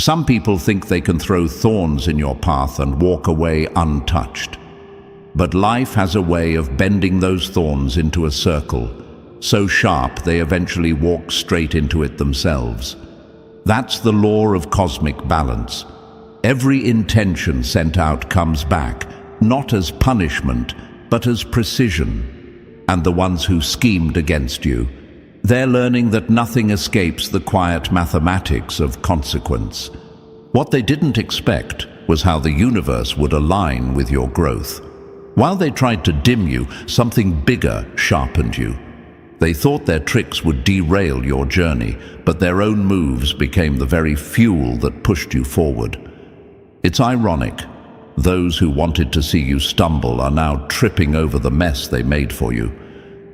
Some people think they can throw thorns in your path and walk away untouched. But life has a way of bending those thorns into a circle, so sharp they eventually walk straight into it themselves. That's the law of cosmic balance. Every intention sent out comes back, not as punishment, but as precision. And the ones who schemed against you, they're learning that nothing escapes the quiet mathematics of consequence. What they didn't expect was how the universe would align with your growth. While they tried to dim you, something bigger sharpened you. They thought their tricks would derail your journey, but their own moves became the very fuel that pushed you forward. It's ironic. Those who wanted to see you stumble are now tripping over the mess they made for you.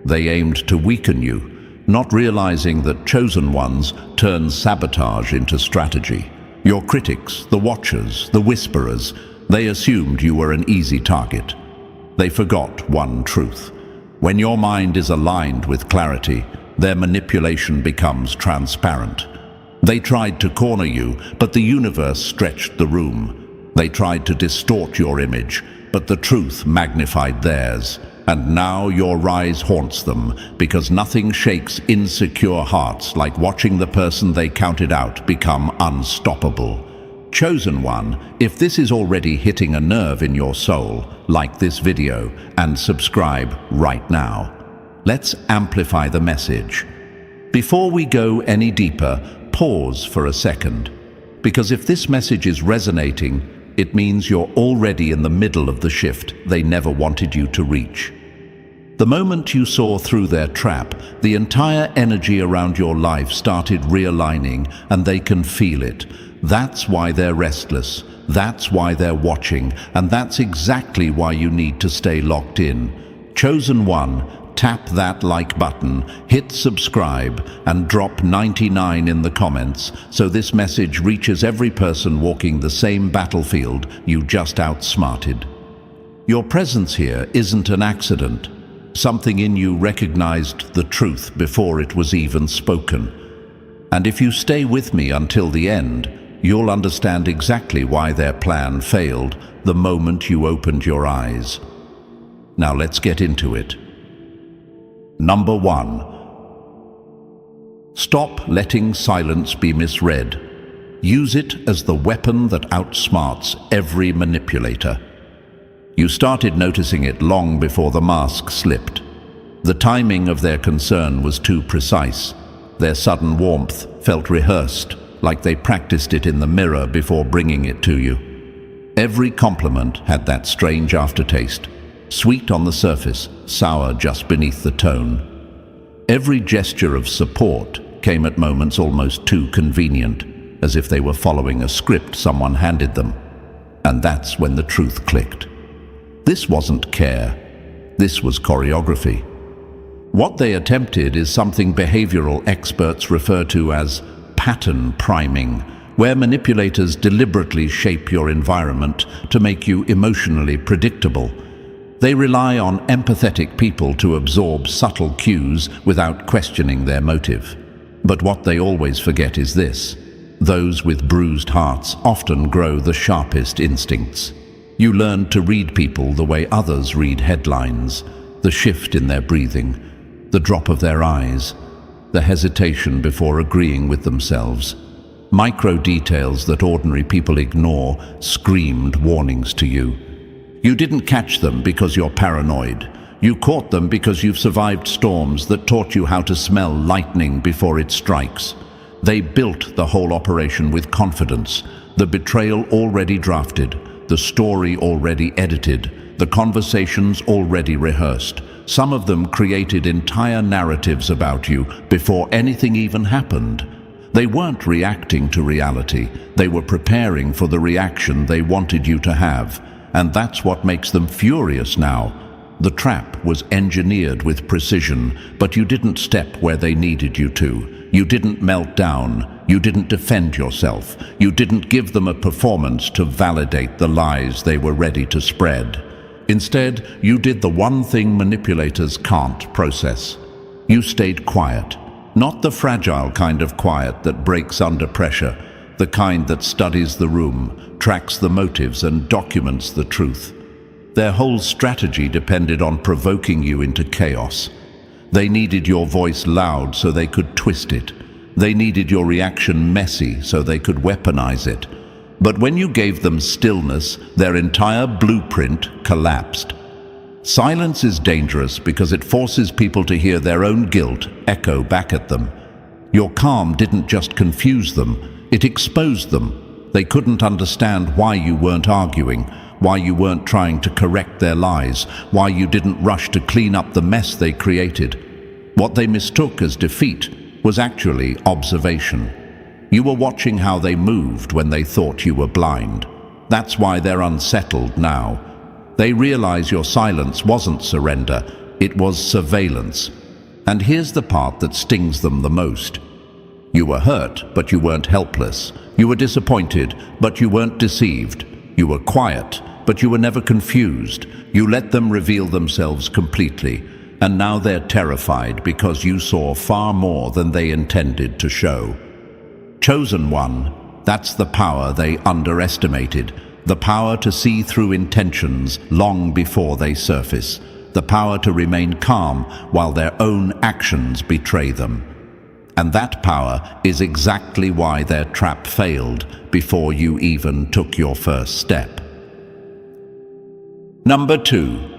They aimed to weaken you, not realizing that chosen ones turn sabotage into strategy. Your critics, the watchers, the whisperers, they assumed you were an easy target. They forgot one truth. When your mind is aligned with clarity, their manipulation becomes transparent. They tried to corner you, but the universe stretched the room. They tried to distort your image, but the truth magnified theirs. And now your rise haunts them, because nothing shakes insecure hearts like watching the person they counted out become unstoppable. Chosen one, if this is already hitting a nerve in your soul, like this video and subscribe right now. Let's amplify the message. Before we go any deeper, pause for a second, because if this message is resonating, it means you're already in the middle of the shift they never wanted you to reach. The moment you saw through their trap, the entire energy around your life started realigning, and they can feel it. That's why they're restless. That's why they're watching, and that's exactly why you need to stay locked in. Chosen one, tap that like button, hit subscribe, and drop 99 in the comments so this message reaches every person walking the same battlefield you just outsmarted. Your presence here isn't an accident. Something in you recognized the truth before it was even spoken. And if you stay with me until the end, you'll understand exactly why their plan failed the moment you opened your eyes. Now let's get into it. Number 1. Stop letting silence be misread. Use it as the weapon that outsmarts every manipulator. You started noticing it long before the mask slipped. The timing of their concern was too precise. Their sudden warmth felt rehearsed, like they practiced it in the mirror before bringing it to you. Every compliment had that strange aftertaste, sweet on the surface, sour just beneath the tone. Every gesture of support came at moments almost too convenient, as if they were following a script someone handed them. And that's when the truth clicked. This wasn't care. This was choreography. What they attempted is something behavioral experts refer to as pattern priming, where manipulators deliberately shape your environment to make you emotionally predictable. They rely on empathetic people to absorb subtle cues without questioning their motive. But what they always forget is this: those with bruised hearts often grow the sharpest instincts. You learn to read people the way others read headlines, the shift in their breathing, the drop of their eyes, the hesitation before agreeing with themselves. Micro details that ordinary people ignore screamed warnings to you. You didn't catch them because you're paranoid. You caught them because you've survived storms that taught you how to smell lightning before it strikes. They built the whole operation with confidence, the betrayal already drafted, the story already edited, the conversations already rehearsed. Some of them created entire narratives about you before anything even happened. They weren't reacting to reality. They were preparing for the reaction they wanted you to have. And that's what makes them furious now. The trap was engineered with precision, but you didn't step where they needed you to. You didn't melt down. You didn't defend yourself. You didn't give them a performance to validate the lies they were ready to spread. Instead, you did the one thing manipulators can't process. You stayed quiet. Not the fragile kind of quiet that breaks under pressure, the kind that studies the room, tracks the motives, and documents the truth. Their whole strategy depended on provoking you into chaos. They needed your voice loud so they could twist it. They needed your reaction messy so they could weaponize it. But when you gave them stillness, their entire blueprint collapsed. Silence is dangerous because it forces people to hear their own guilt echo back at them. Your calm didn't just confuse them, it exposed them. They couldn't understand why you weren't arguing, why you weren't trying to correct their lies, why you didn't rush to clean up the mess they created. What they mistook as defeat was actually observation. You were watching how they moved when they thought you were blind. That's why they're unsettled now. They realize your silence wasn't surrender, it was surveillance. And here's the part that stings them the most. You were hurt, but you weren't helpless. You were disappointed, but you weren't deceived. You were quiet, but you were never confused. You let them reveal themselves completely. And now they're terrified because you saw far more than they intended to show. Chosen one, that's the power they underestimated. The power to see through intentions long before they surface. The power to remain calm while their own actions betray them. And that power is exactly why their trap failed before you even took your first step. Number 2.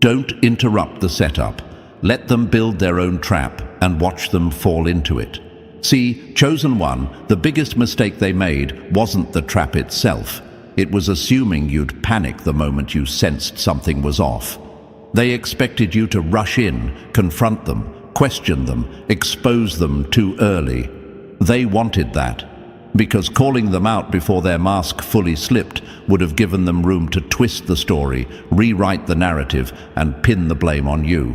Don't interrupt the setup. Let them build their own trap and watch them fall into it. See, chosen one, the biggest mistake they made wasn't the trap itself. It was assuming you'd panic the moment you sensed something was off. They expected you to rush in, confront them, question them, expose them too early. They wanted that, because calling them out before their mask fully slipped would have given them room to twist the story, rewrite the narrative, and pin the blame on you.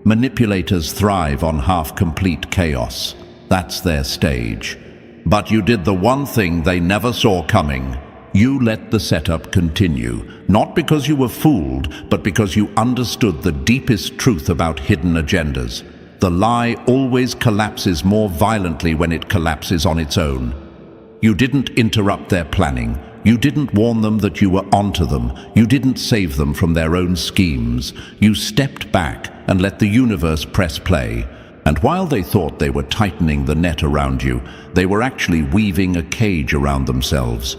Manipulators thrive on half-complete chaos. That's their stage. But you did the one thing they never saw coming. You let the setup continue, not because you were fooled, but because you understood the deepest truth about hidden agendas. The lie always collapses more violently when it collapses on its own. You didn't interrupt their planning. You didn't warn them that you were onto them. You didn't save them from their own schemes. You stepped back and let the universe press play. And while they thought they were tightening the net around you, they were actually weaving a cage around themselves.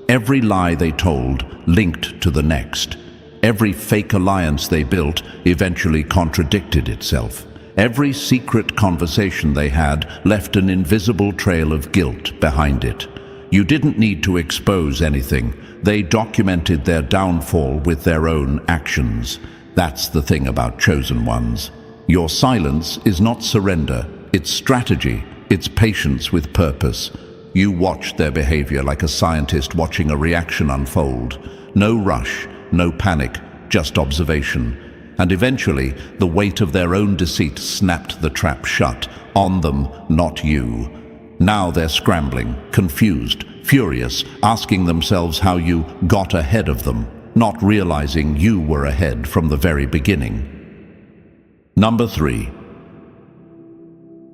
Every lie they told linked to the next. Every fake alliance they built eventually contradicted itself. Every secret conversation they had left an invisible trail of guilt behind it. You didn't need to expose anything. They documented their downfall with their own actions. That's the thing about chosen ones. Your silence is not surrender, it's strategy, it's patience with purpose. You watched their behavior like a scientist watching a reaction unfold. No rush, no panic, just observation. And eventually, the weight of their own deceit snapped the trap shut, on them, not you. Now they're scrambling, confused, furious, asking themselves how you got ahead of them, not realizing you were ahead from the very beginning. Number 3.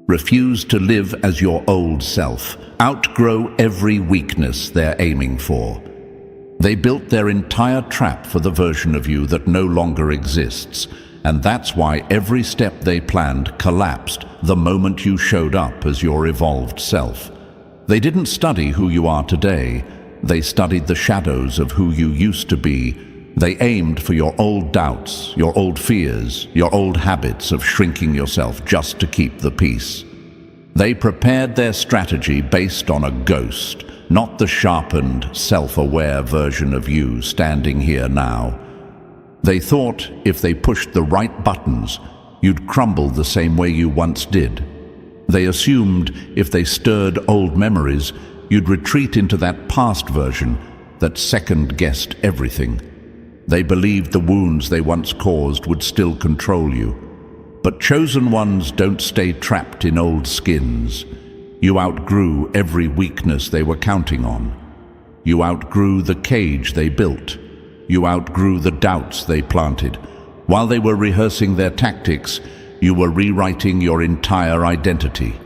Refuse to live as your old self. Outgrow every weakness they're aiming for. They built their entire trap for the version of you that no longer exists, and that's why every step they planned collapsed the moment you showed up as your evolved self. They didn't study who you are today. They studied the shadows of who you used to be. They aimed for your old doubts, your old fears, your old habits of shrinking yourself just to keep the peace. They prepared their strategy based on a ghost, not the sharpened, self-aware version of you standing here now. They thought if they pushed the right buttons, you'd crumble the same way you once did. They assumed if they stirred old memories, you'd retreat into that past version that second-guessed everything. They believed the wounds they once caused would still control you. But chosen ones don't stay trapped in old skins. You outgrew every weakness they were counting on. You outgrew the cage they built. You outgrew the doubts they planted. While they were rehearsing their tactics, you were rewriting your entire identity.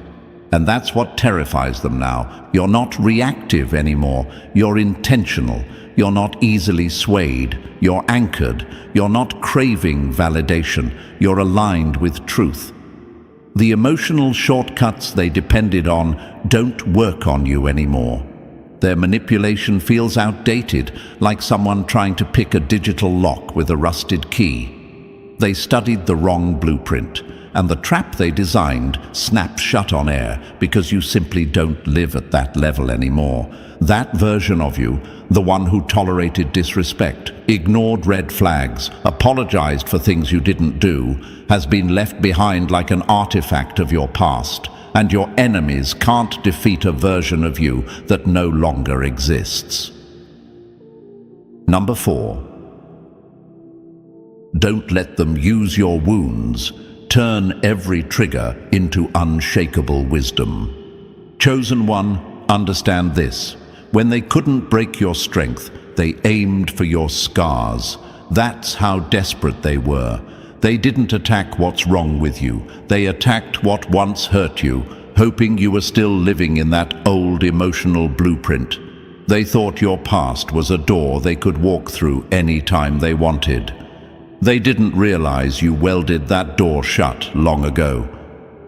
And that's what terrifies them now. You're not reactive anymore. You're intentional. You're not easily swayed. You're anchored. You're not craving validation. You're aligned with truth. The emotional shortcuts they depended on don't work on you anymore. Their manipulation feels outdated, like someone trying to pick a digital lock with a rusted key. They studied the wrong blueprint, and the trap they designed snaps shut on air because you simply don't live at that level anymore. That version of you, the one who tolerated disrespect, ignored red flags, apologized for things you didn't do, has been left behind like an artifact of your past, and your enemies can't defeat a version of you that no longer exists. Number 4. Don't let them use your wounds. Turn every trigger into unshakable wisdom. Chosen one, understand this. When they couldn't break your strength, they aimed for your scars. That's how desperate they were. They didn't attack what's wrong with you. They attacked what once hurt you, hoping you were still living in that old emotional blueprint. They thought your past was a door they could walk through any time they wanted. They didn't realize you welded that door shut long ago.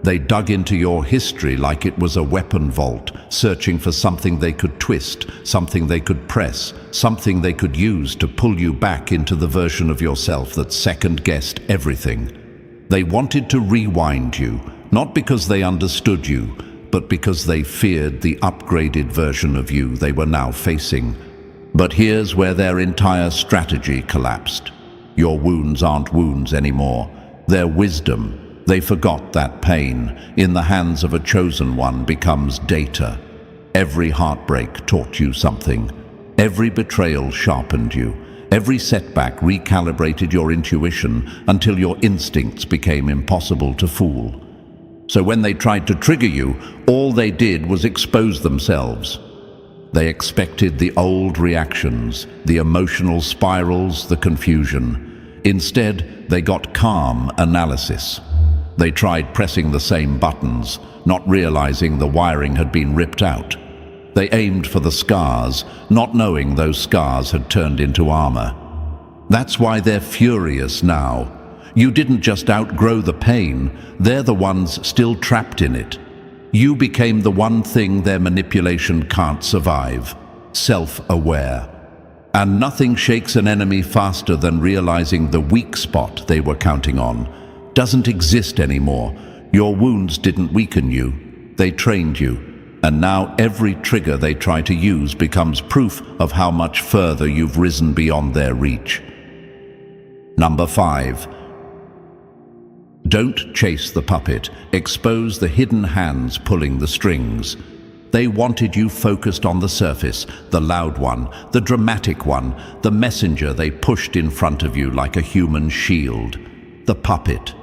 They dug into your history like it was a weapon vault, searching for something they could twist, something they could press, something they could use to pull you back into the version of yourself that second-guessed everything. They wanted to rewind you, not because they understood you, but because they feared the upgraded version of you they were now facing. But here's where their entire strategy collapsed. Your wounds aren't wounds anymore. They're wisdom. They forgot that pain, in the hands of a chosen one, becomes data. Every heartbreak taught you something. Every betrayal sharpened you. Every setback recalibrated your intuition until your instincts became impossible to fool. So when they tried to trigger you, all they did was expose themselves. They expected the old reactions, the emotional spirals, the confusion. Instead, they got calm analysis. They tried pressing the same buttons, not realizing the wiring had been ripped out. They aimed for the scars, not knowing those scars had turned into armor. That's why they're furious now. You didn't just outgrow the pain, they're the ones still trapped in it. You became the one thing their manipulation can't survive: self-aware. And nothing shakes an enemy faster than realizing the weak spot they were counting on doesn't exist anymore. Your wounds didn't weaken you, they trained you. And now every trigger they try to use becomes proof of how much further you've risen beyond their reach. Number 5. Don't chase the puppet. Expose the hidden hands pulling the strings. They wanted you focused on the surface, the loud one, the dramatic one, the messenger they pushed in front of you like a human shield. The puppet.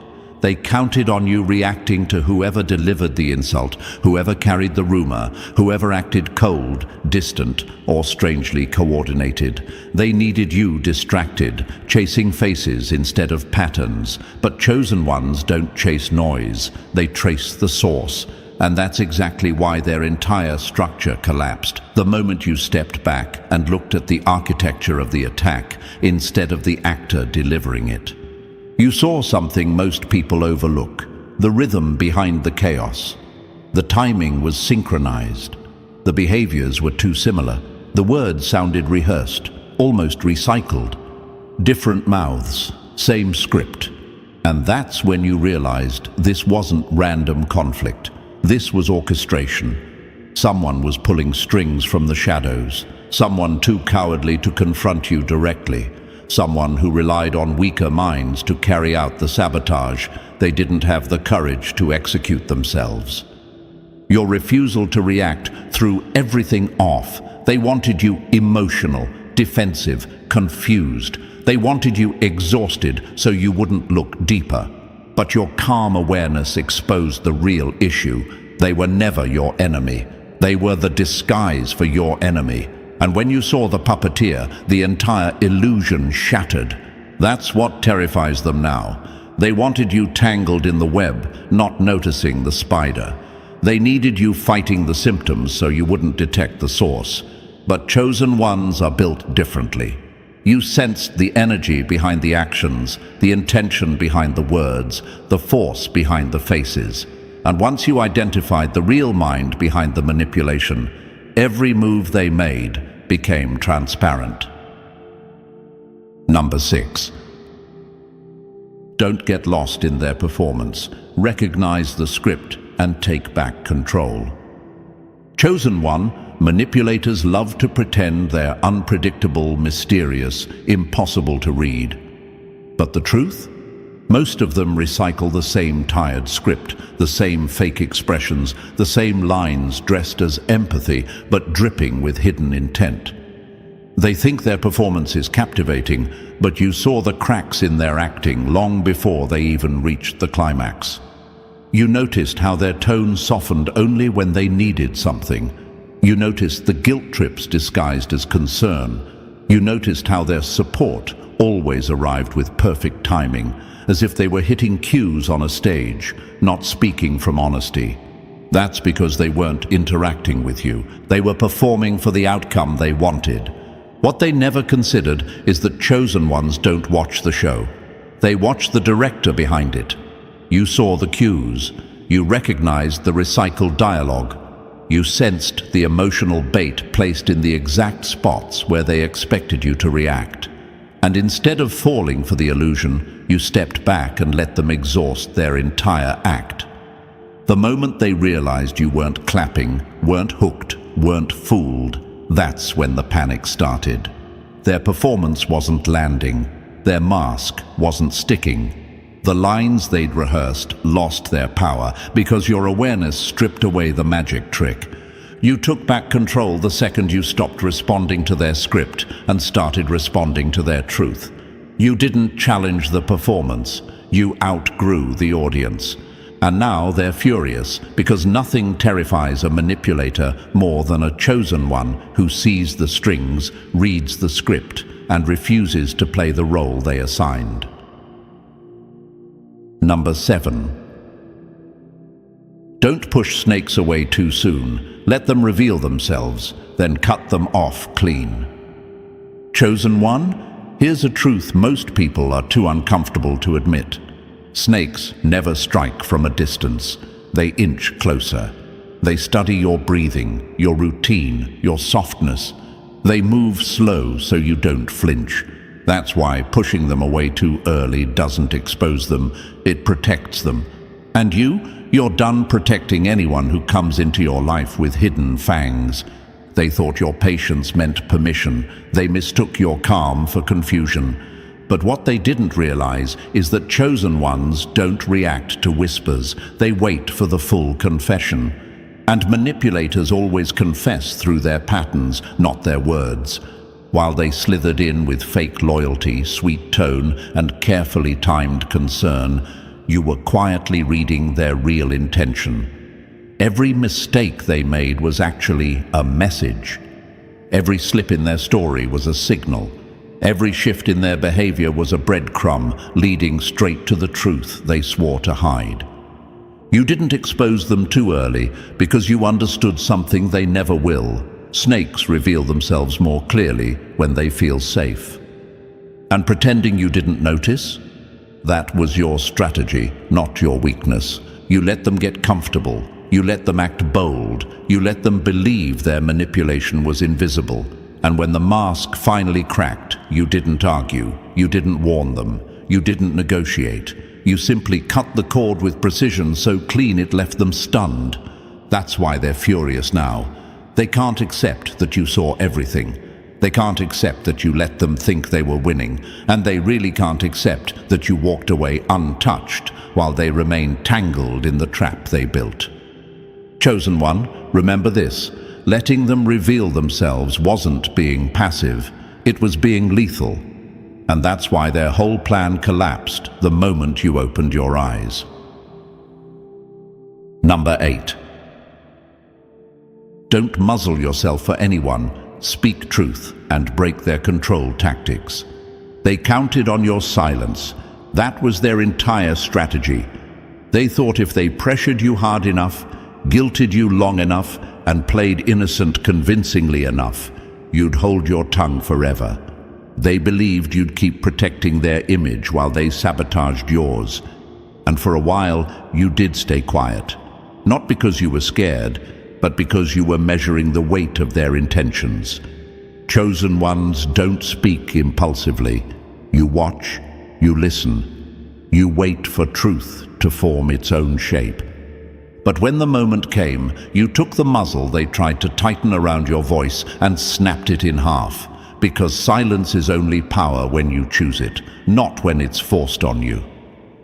They counted on you reacting to whoever delivered the insult, whoever carried the rumor, whoever acted cold, distant, or strangely coordinated. They needed you distracted, chasing faces instead of patterns. But chosen ones don't chase noise, they trace the source. And that's exactly why their entire structure collapsed the moment you stepped back and looked at the architecture of the attack instead of the actor delivering it. You saw something most people overlook: the rhythm behind the chaos. The timing was synchronized. The behaviors were too similar. The words sounded rehearsed, almost recycled. Different mouths, same script. And that's when you realized this wasn't random conflict. This was orchestration. Someone was pulling strings from the shadows. Someone too cowardly to confront you directly. Someone who relied on weaker minds to carry out the sabotage they didn't have the courage to execute themselves. Your refusal to react threw everything off. They wanted you emotional, defensive, confused. They wanted you exhausted so you wouldn't look deeper. But your calm awareness exposed the real issue. They were never your enemy. They were the disguise for your enemy. And when you saw the puppeteer, the entire illusion shattered. That's what terrifies them now. They wanted you tangled in the web, not noticing the spider. They needed you fighting the symptoms so you wouldn't detect the source. But chosen ones are built differently. You sensed the energy behind the actions, the intention behind the words, the force behind the faces. And once you identified the real mind behind the manipulation, every move they made became transparent. Number 6. Don't get lost in their performance. Recognize the script and take back control. Chosen one, manipulators love to pretend they're unpredictable, mysterious, impossible to read. But the truth? Most of them recycle the same tired script, the same fake expressions, the same lines dressed as empathy, but dripping with hidden intent. They think their performance is captivating, but you saw the cracks in their acting long before they even reached the climax. You noticed how their tone softened only when they needed something. You noticed the guilt trips disguised as concern. You noticed how their support always arrived with perfect timing, as if they were hitting cues on a stage, not speaking from honesty. That's because they weren't interacting with you. They were performing for the outcome they wanted. What they never considered is that chosen ones don't watch the show. They watch the director behind it. You saw the cues. You recognized the recycled dialogue. You sensed the emotional bait placed in the exact spots where they expected you to react. And instead of falling for the illusion, you stepped back and let them exhaust their entire act. The moment they realized you weren't clapping, weren't hooked, weren't fooled, that's when the panic started. Their performance wasn't landing. Their mask wasn't sticking. The lines they'd rehearsed lost their power because your awareness stripped away the magic trick. You took back control the second you stopped responding to their script and started responding to their truth. You didn't challenge the performance. You outgrew the audience. And now they're furious because nothing terrifies a manipulator more than a chosen one who sees the strings, reads the script, and refuses to play the role they assigned. Number 7. Don't push snakes away too soon. Let them reveal themselves, then cut them off clean. Chosen one? Here's a truth most people are too uncomfortable to admit. Snakes never strike from a distance. They inch closer. They study your breathing, your routine, your softness. They move slow so you don't flinch. That's why pushing them away too early doesn't expose them, it protects them. And you're done protecting anyone who comes into your life with hidden fangs. They thought your patience meant permission. They mistook your calm for confusion. But what they didn't realize is that chosen ones don't react to whispers. They wait for the full confession. And manipulators always confess through their patterns, not their words. While they slithered in with fake loyalty, sweet tone, and carefully timed concern, you were quietly reading their real intention. Every mistake they made was actually a message. Every slip in their story was a signal. Every shift in their behavior was a breadcrumb leading straight to the truth they swore to hide. You didn't expose them too early because you understood something they never will. Snakes reveal themselves more clearly when they feel safe. And pretending you didn't notice? That was your strategy, not your weakness. You let them get comfortable. You let them act bold. You let them believe their manipulation was invisible. And when the mask finally cracked, you didn't argue. You didn't warn them. You didn't negotiate. You simply cut the cord with precision so clean it left them stunned. That's why they're furious now. They can't accept that you saw everything. They can't accept that you let them think they were winning, and they really can't accept that you walked away untouched while they remain tangled in the trap they built. Chosen one, remember this: letting them reveal themselves wasn't being passive, it was being lethal. And that's why their whole plan collapsed the moment you opened your eyes. Number 8. Don't muzzle yourself for anyone. Speak truth and break their control tactics. They counted on your silence. That was their entire strategy. They thought if they pressured you hard enough, guilted you long enough, and played innocent convincingly enough, you'd hold your tongue forever. They believed you'd keep protecting their image while they sabotaged yours. And for a while, you did stay quiet. Not because you were scared, but because you were measuring the weight of their intentions. Chosen ones don't speak impulsively. You watch, you listen, you wait for truth to form its own shape. But when the moment came, you took the muzzle they tried to tighten around your voice and snapped it in half, because silence is only power when you choose it, not when it's forced on you.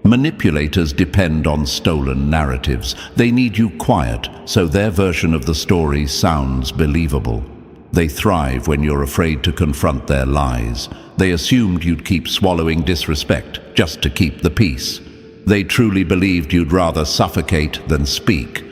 Manipulators depend on stolen narratives. They need you quiet, so their version of the story sounds believable. They thrive when you're afraid to confront their lies. They assumed you'd keep swallowing disrespect just to keep the peace. They truly believed you'd rather suffocate than speak.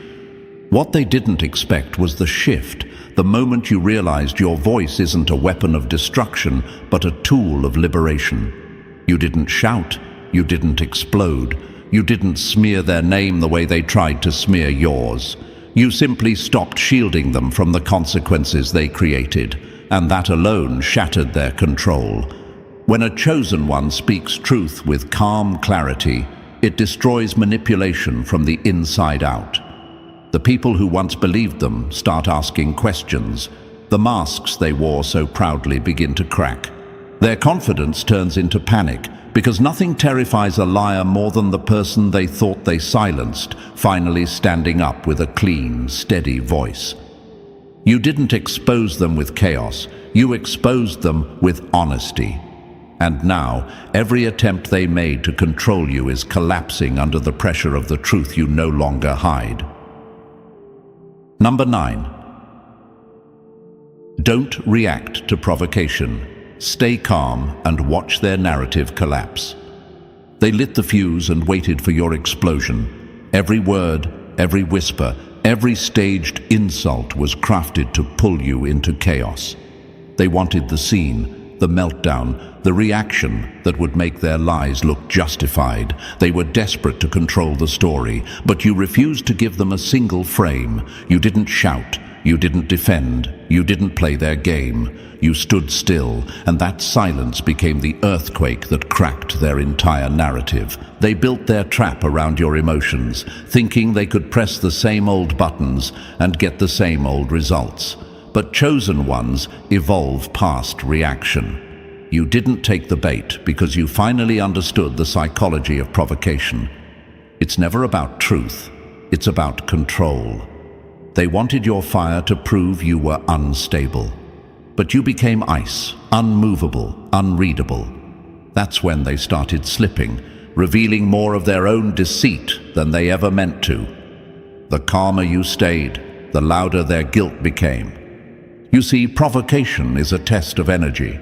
What they didn't expect was the shift, the moment you realized your voice isn't a weapon of destruction, but a tool of liberation. You didn't shout, you didn't explode, you didn't smear their name the way they tried to smear yours. You simply stopped shielding them from the consequences they created, and that alone shattered their control. When a chosen one speaks truth with calm clarity, it destroys manipulation from the inside out. The people who once believed them start asking questions. The masks they wore so proudly begin to crack. Their confidence turns into panic, because nothing terrifies a liar more than the person they thought they silenced, finally standing up with a clean, steady voice. You didn't expose them with chaos, you exposed them with honesty. And now, every attempt they made to control you is collapsing under the pressure of the truth you no longer hide. Number 9. Don't react to provocation. Stay calm and watch their narrative collapse. They lit the fuse and waited for your explosion. Every word, every whisper, every staged insult was crafted to pull you into chaos. They wanted the scene, the meltdown, the reaction that would make their lies look justified. They were desperate to control the story, but you refused to give them a single frame. You didn't shout, you didn't defend, you didn't play their game. You stood still, and that silence became the earthquake that cracked their entire narrative. They built their trap around your emotions, thinking they could press the same old buttons and get the same old results. But chosen ones evolve past reaction. You didn't take the bait because you finally understood the psychology of provocation. It's never about truth, it's about control. They wanted your fire to prove you were unstable. But you became ice, unmovable, unreadable. That's when they started slipping, revealing more of their own deceit than they ever meant to. The calmer you stayed, the louder their guilt became. You see, provocation is a test of energy.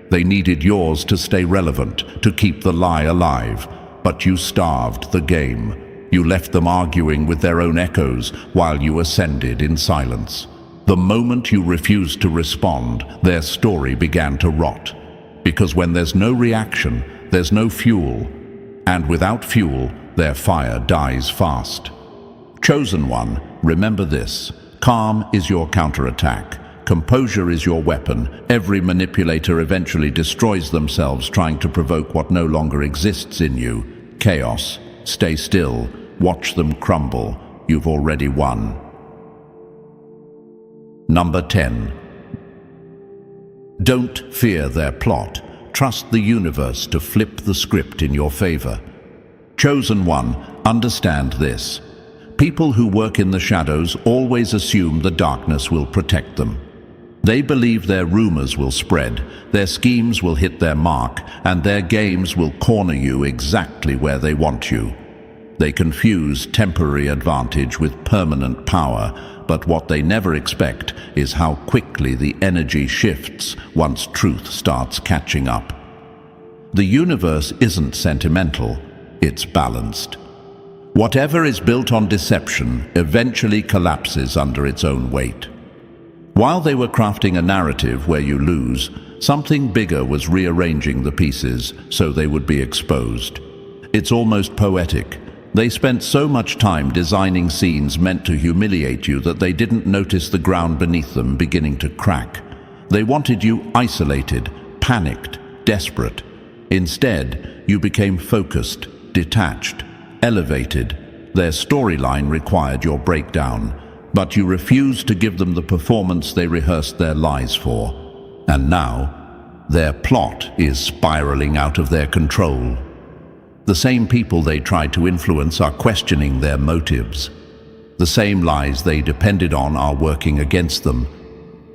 They needed yours to stay relevant, to keep the lie alive, but you starved the game. You left them arguing with their own echoes while you ascended in silence. The moment you refused to respond, their story began to rot. Because when there's no reaction, there's no fuel. And without fuel, their fire dies fast. Chosen one, remember this. Calm is your counterattack. Composure is your weapon. Every manipulator eventually destroys themselves trying to provoke what no longer exists in you. Chaos. Stay still. Watch them crumble. You've already won. Number 10. Don't fear their plot. Trust the universe to flip the script in your favor. Chosen one, understand this. People who work in the shadows always assume the darkness will protect them. They believe their rumors will spread, their schemes will hit their mark, and their games will corner you exactly where they want you. They confuse temporary advantage with permanent power, but what they never expect is how quickly the energy shifts once truth starts catching up. The universe isn't sentimental, it's balanced. Whatever is built on deception eventually collapses under its own weight. While they were crafting a narrative where you lose, something bigger was rearranging the pieces so they would be exposed. It's almost poetic. They spent so much time designing scenes meant to humiliate you that they didn't notice the ground beneath them beginning to crack. They wanted you isolated, panicked, desperate. Instead, you became focused, detached, elevated. Their storyline required your breakdown, but you refused to give them the performance they rehearsed their lies for. And now, their plot is spiraling out of their control. The same people they tried to influence are questioning their motives. The same lies they depended on are working against them.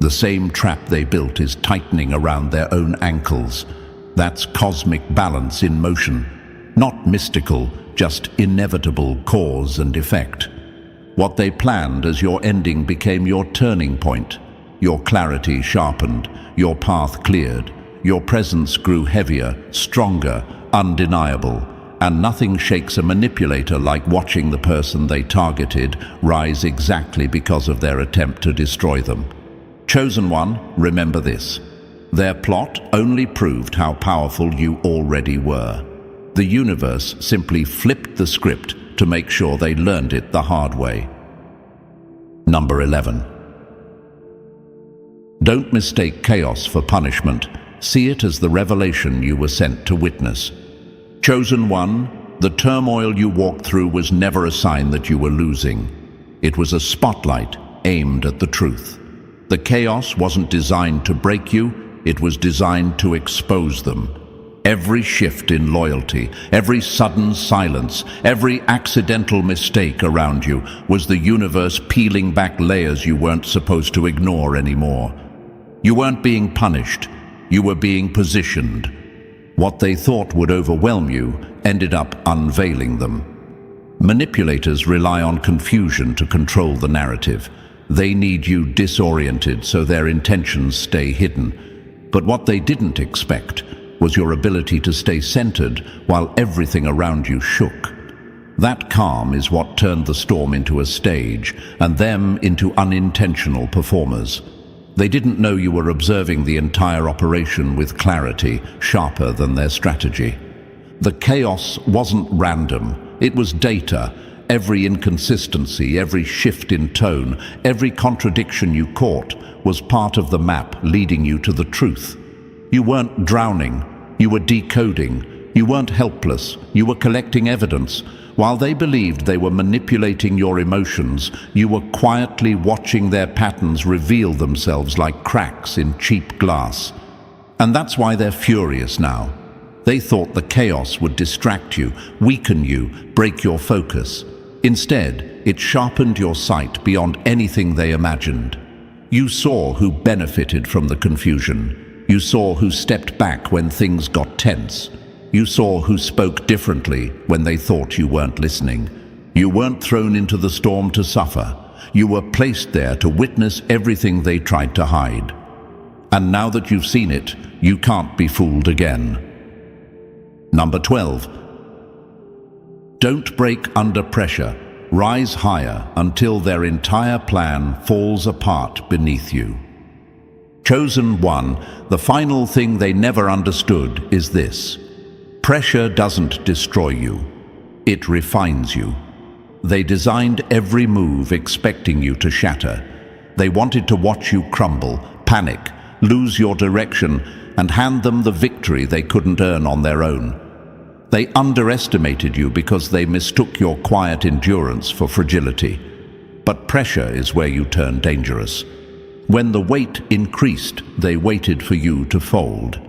The same trap they built is tightening around their own ankles. That's cosmic balance in motion. Not mystical, just inevitable cause and effect. What they planned as your ending became your turning point. Your clarity sharpened, your path cleared, your presence grew heavier, stronger, undeniable. And nothing shakes a manipulator like watching the person they targeted rise exactly because of their attempt to destroy them. Chosen one, remember this. Their plot only proved how powerful you already were. The universe simply flipped the script to make sure they learned it the hard way. Number 11. Don't mistake chaos for punishment. See it as the revelation you were sent to witness. Chosen one, the turmoil you walked through was never a sign that you were losing. It was a spotlight aimed at the truth. The chaos wasn't designed to break you, it was designed to expose them. Every shift in loyalty, every sudden silence, every accidental mistake around you was the universe peeling back layers you weren't supposed to ignore anymore. You weren't being punished, you were being positioned. What they thought would overwhelm you ended up unveiling them. Manipulators rely on confusion to control the narrative. They need you disoriented so their intentions stay hidden. But what they didn't expect was your ability to stay centered while everything around you shook. That calm is what turned the storm into a stage and them into unintentional performers. They didn't know you were observing the entire operation with clarity, sharper than their strategy. The chaos wasn't random, it was data. Every inconsistency, every shift in tone, every contradiction you caught was part of the map leading you to the truth. You weren't drowning, you were decoding. You weren't helpless, you were collecting evidence. While they believed they were manipulating your emotions, you were quietly watching their patterns reveal themselves like cracks in cheap glass. And that's why they're furious now. They thought the chaos would distract you, weaken you, break your focus. Instead, it sharpened your sight beyond anything they imagined. You saw who benefited from the confusion. You saw who stepped back when things got tense. You saw who spoke differently when they thought you weren't listening. You weren't thrown into the storm to suffer. You were placed there to witness everything they tried to hide. And now that you've seen it, you can't be fooled again. Number 12. Don't break under pressure. Rise higher until their entire plan falls apart beneath you. Chosen one, the final thing they never understood is this. Pressure doesn't destroy you. It refines you. They designed every move expecting you to shatter. They wanted to watch you crumble, panic, lose your direction, and hand them the victory they couldn't earn on their own. They underestimated you because they mistook your quiet endurance for fragility. But pressure is where you turn dangerous. When the weight increased, they waited for you to fold.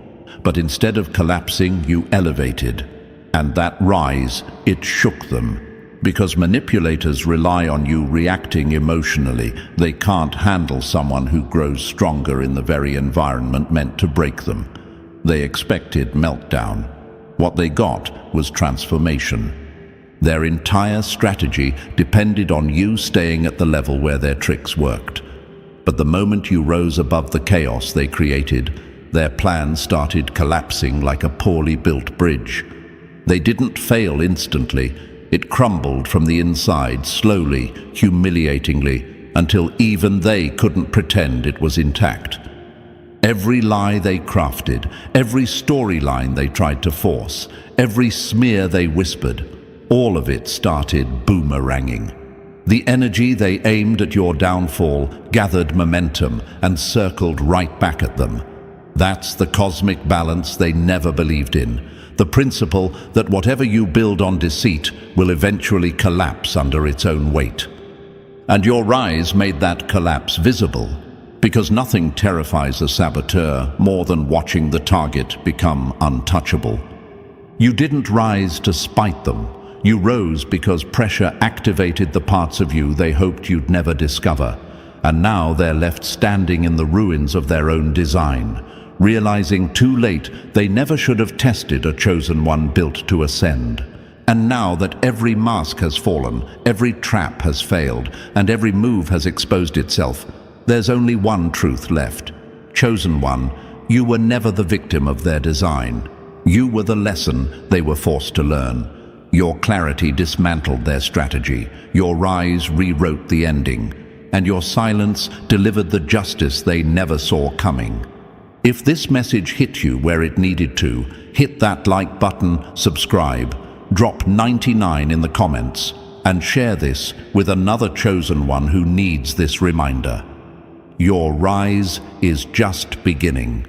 But instead of collapsing, you elevated. And that rise, it shook them. Because manipulators rely on you reacting emotionally, they can't handle someone who grows stronger in the very environment meant to break them. They expected meltdown. What they got was transformation. Their entire strategy depended on you staying at the level where their tricks worked. But the moment you rose above the chaos they created, their plan started collapsing like a poorly built bridge. They didn't fail instantly. It crumbled from the inside, slowly, humiliatingly, until even they couldn't pretend it was intact. Every lie they crafted, every storyline they tried to force, every smear they whispered, all of it started boomeranging. The energy they aimed at your downfall gathered momentum and circled right back at them. That's the cosmic balance they never believed in, the principle that whatever you build on deceit will eventually collapse under its own weight. And your rise made that collapse visible, because nothing terrifies a saboteur more than watching the target become untouchable. You didn't rise to spite them. You rose because pressure activated the parts of you they hoped you'd never discover, and now they're left standing in the ruins of their own design, realizing too late they never should have tested a chosen one built to ascend. And now that every mask has fallen, every trap has failed, and every move has exposed itself, there's only one truth left. Chosen one, you were never the victim of their design. You were the lesson they were forced to learn. Your clarity dismantled their strategy, your rise rewrote the ending, and your silence delivered the justice they never saw coming. If this message hit you where it needed to, hit that like button, subscribe, drop 99 in the comments, and share this with another chosen one who needs this reminder. Your rise is just beginning.